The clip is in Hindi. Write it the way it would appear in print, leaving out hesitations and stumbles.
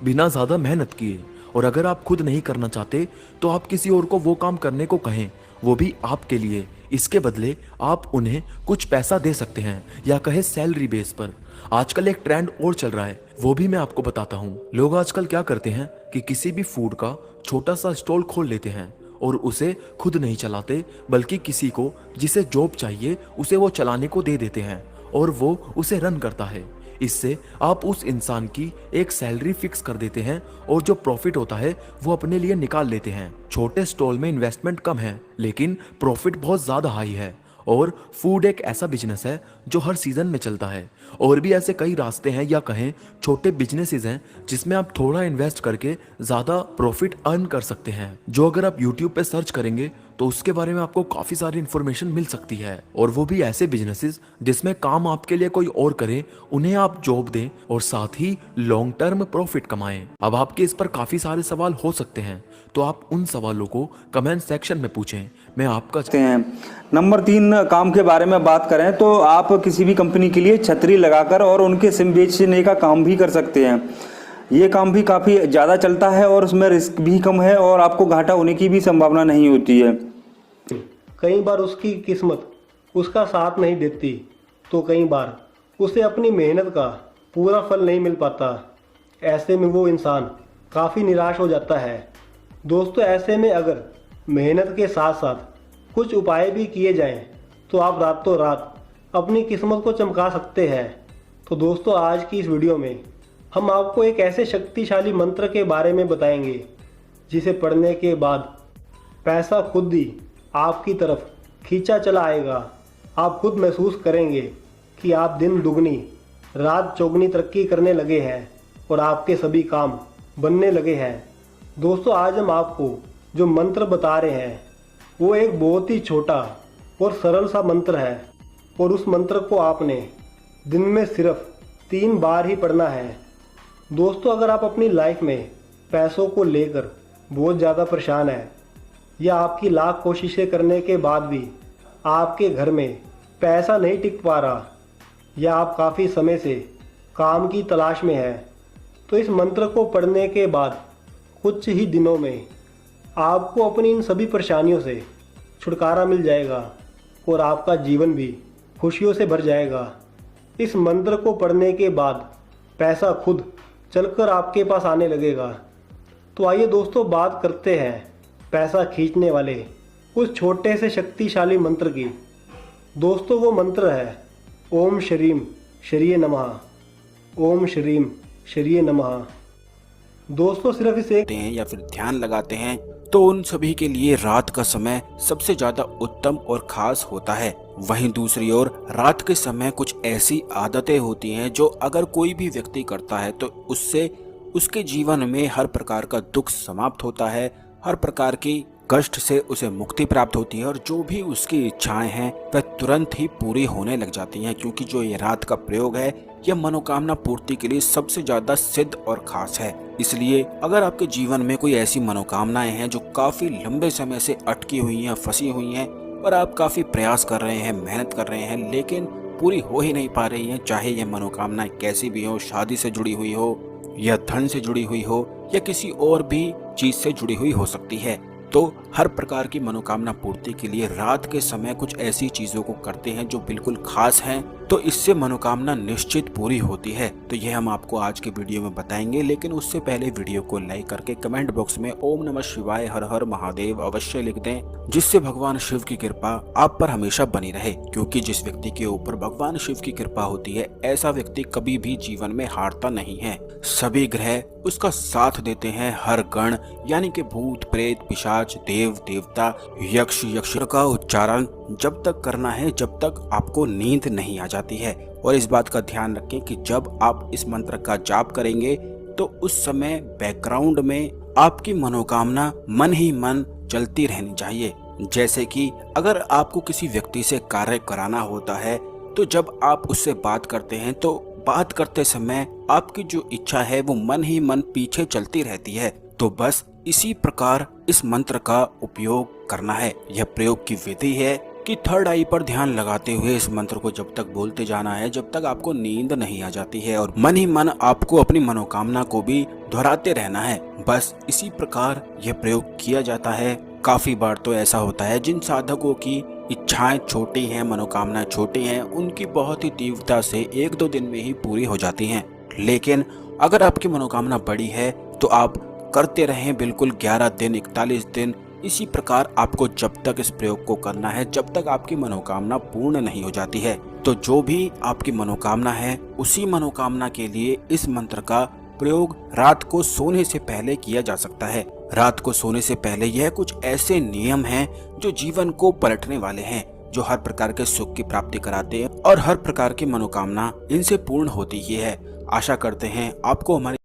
बिना ज्यादा मेहनत किए। और अगर आप खुद नहीं करना चाहते तो आप किसी और को वो काम करने को कहें, वो भी आपके लिए। इसके बदले आप उन्हें कुछ पैसा दे सकते हैं या कहे सैलरी बेस पर। आजकल एक ट्रेंड और चल रहा है, वो भी मैं आपको बताता हूँ। लोग आजकल क्या करते हैं कि किसी भी फूड का छोटा सा स्टॉल खोल लेते हैं और उसे खुद नहीं चलाते, बल्कि किसी को जिसे जॉब चाहिए उसे वो चलाने को दे देते हैं और वो उसे रन करता है। इससे आप उस इंसान की एक सैलरी फिक्स कर देते हैं और जो प्रॉफिट होता है वो अपने लिए निकाल लेते हैं। छोटे स्टॉल में इन्वेस्टमेंट कम है लेकिन प्रॉफिट बहुत ज़्यादा हाई है। और फूड एक ऐसा बिजनेस है जो हर सीजन में चलता है। और भी ऐसे कई रास्ते हैं या कहें छोटे बिजनेसेस हैं जिसमें आप थोड़ा इन्वेस्ट करके ज़्यादा प्रॉफिट अर्न कर सकते हैं, जो अगर आप यूट्यूब पे सर्च करेंगे तो उसके बारे में आपको काफ़ी सारी इन्फॉर्मेशन मिल सकती है। और वो भी ऐसे बिजनेसेस जिसमें काम आपके लिए कोई और करे, उन्हें आप जॉब दें और साथ ही लॉन्ग टर्म प्रॉफिट कमाएं। अब आपके इस पर काफ़ी सारे सवाल हो सकते हैं, तो आप उन सवालों को कमेंट सेक्शन में पूछें, मैं आपका हैं। नंबर 3 काम के बारे में बात करें तो आप किसी भी कंपनी के लिए छतरी लगाकर और उनके सिम बेचने का काम भी कर सकते हैं। ये काम भी काफ़ी ज़्यादा चलता है और उसमें रिस्क भी कम है और आपको घाटा होने की भी संभावना नहीं होती है। कई बार उसकी किस्मत उसका साथ नहीं देती तो कई बार उसे अपनी मेहनत का पूरा फल नहीं मिल पाता। ऐसे में वो इंसान काफ़ी निराश हो जाता है। दोस्तों, ऐसे में अगर मेहनत के साथ साथ कुछ उपाय भी किए जाएं तो आप रातों रात अपनी किस्मत को चमका सकते हैं। तो दोस्तों, आज की इस वीडियो में हम आपको एक ऐसे शक्तिशाली मंत्र के बारे में बताएंगे जिसे पढ़ने के बाद पैसा खुद ही आपकी तरफ खींचा चला आएगा। आप खुद महसूस करेंगे कि आप दिन दुगनी रात चौगुनी तरक्की करने लगे हैं और आपके सभी काम बनने लगे हैं। दोस्तों, आज हम आपको जो मंत्र बता रहे हैं वो एक बहुत ही छोटा और सरल सा मंत्र है और उस मंत्र को आपने दिन में सिर्फ 3 बार ही पढ़ना है। दोस्तों, अगर आप अपनी लाइफ में पैसों को लेकर बहुत ज़्यादा परेशान हैं या आपकी लाख कोशिशें करने के बाद भी आपके घर में पैसा नहीं टिक पा रहा या आप काफ़ी समय से काम की तलाश में हैं, तो इस मंत्र को पढ़ने के बाद कुछ ही दिनों में आपको अपनी इन सभी परेशानियों से छुटकारा मिल जाएगा और आपका जीवन भी खुशियों से भर जाएगा। इस मंत्र को पढ़ने के बाद पैसा खुद चलकर आपके पास आने लगेगा। तो आइए दोस्तों, बात करते हैं पैसा खींचने वाले उस छोटे से शक्तिशाली मंत्र की। दोस्तों, वो मंत्र है ओम श्रीम श्रीये नमः। ओम श्रीम श्रीये नमः। दोस्तों, सिर्फ इसे हैं या फिर ध्यान लगाते हैं तो उन सभी के लिए रात का समय सबसे ज्यादा उत्तम और खास होता है। वहीं दूसरी ओर रात के समय कुछ ऐसी आदतें होती हैं जो अगर कोई भी व्यक्ति करता है तो उससे उसके जीवन में हर प्रकार का दुख समाप्त होता है, हर प्रकार की कष्ट से उसे मुक्ति प्राप्त होती है और जो भी उसकी इच्छाएं हैं वह तुरंत ही पूरी होने लग जाती हैं, क्योंकि जो ये रात का प्रयोग है यह मनोकामना पूर्ति के लिए सबसे ज्यादा सिद्ध और खास है। इसलिए अगर आपके जीवन में कोई ऐसी मनोकामनाएं हैं जो काफी लंबे समय से अटकी हुई हैं, फंसी हुई हैं और आप काफी प्रयास कर रहे हैं, मेहनत कर रहे हैं, लेकिन पूरी हो ही नहीं पा रही हैं, चाहे ये मनोकामनाएं कैसी भी हो, शादी से जुड़ी हुई हो या धन से जुड़ी हुई हो या किसी और भी चीज से जुड़ी हुई हो सकती है, तो हर प्रकार की मनोकामना पूर्ति के लिए रात के समय कुछ ऐसी चीजों को करते हैं जो बिल्कुल खास हैं, तो इससे मनोकामना निश्चित पूरी होती है। तो यह हम आपको आज के वीडियो में बताएंगे, लेकिन उससे पहले वीडियो को लाइक करके कमेंट बॉक्स में ओम नमः शिवाय हर हर महादेव अवश्य लिख दें, जिससे भगवान शिव की कृपा आप पर हमेशा बनी रहे। क्योंकि जिस व्यक्ति के ऊपर भगवान शिव की कृपा होती है ऐसा व्यक्ति कभी भी जीवन में हारता नहीं है। सभी ग्रह उसका साथ देते हैं। हर गण यानी कि भूत प्रेत पिशाच देव देवता यक्ष यक्षिणा का उच्चारण जब तक करना है जब तक आपको नींद नहीं आ जाती है। और इस बात का ध्यान रखें कि जब आप इस मंत्र का जाप करेंगे तो उस समय बैकग्राउंड में आपकी मनोकामना मन ही मन चलती रहनी चाहिए। जैसे कि अगर आपको किसी व्यक्ति से कार्य कराना होता है तो जब आप उससे बात करते हैं तो बात करते समय आपकी जो इच्छा है वो मन ही मन पीछे चलती रहती है। तो बस इसी प्रकार इस मंत्र का उपयोग करना है। यह प्रयोग की विधि है कि थर्ड आई पर ध्यान लगाते हुए इस मंत्र को जब तक बोलते जाना है जब तक आपको नींद नहीं आ जाती है, और मन ही मन आपको अपनी मनोकामना को भी दोहराते रहना है। बस इसी प्रकार यह प्रयोग किया जाता है। काफी बार तो ऐसा होता है जिन साधकों की इच्छाएं छोटी हैं, मनोकामनाएं छोटी हैं, उनकी बहुत ही तीव्रता से 1-2 दिन में ही पूरी हो जाती हैं। लेकिन अगर आपकी मनोकामना बड़ी है तो आप करते रहें, बिल्कुल 11 दिन, 41 दिन, इसी प्रकार आपको जब तक इस प्रयोग को करना है जब तक आपकी मनोकामना पूर्ण नहीं हो जाती है। तो जो भी आपकी मनोकामना है उसी मनोकामना के लिए इस मंत्र का प्रयोग रात को सोने से पहले किया जा सकता है। रात को सोने से पहले यह कुछ ऐसे नियम हैं जो जीवन को पलटने वाले हैं, जो हर प्रकार के सुख की प्राप्ति कराते हैं और हर प्रकार की मनोकामना इनसे पूर्ण होती ही है। आशा करते हैं आपको हमारी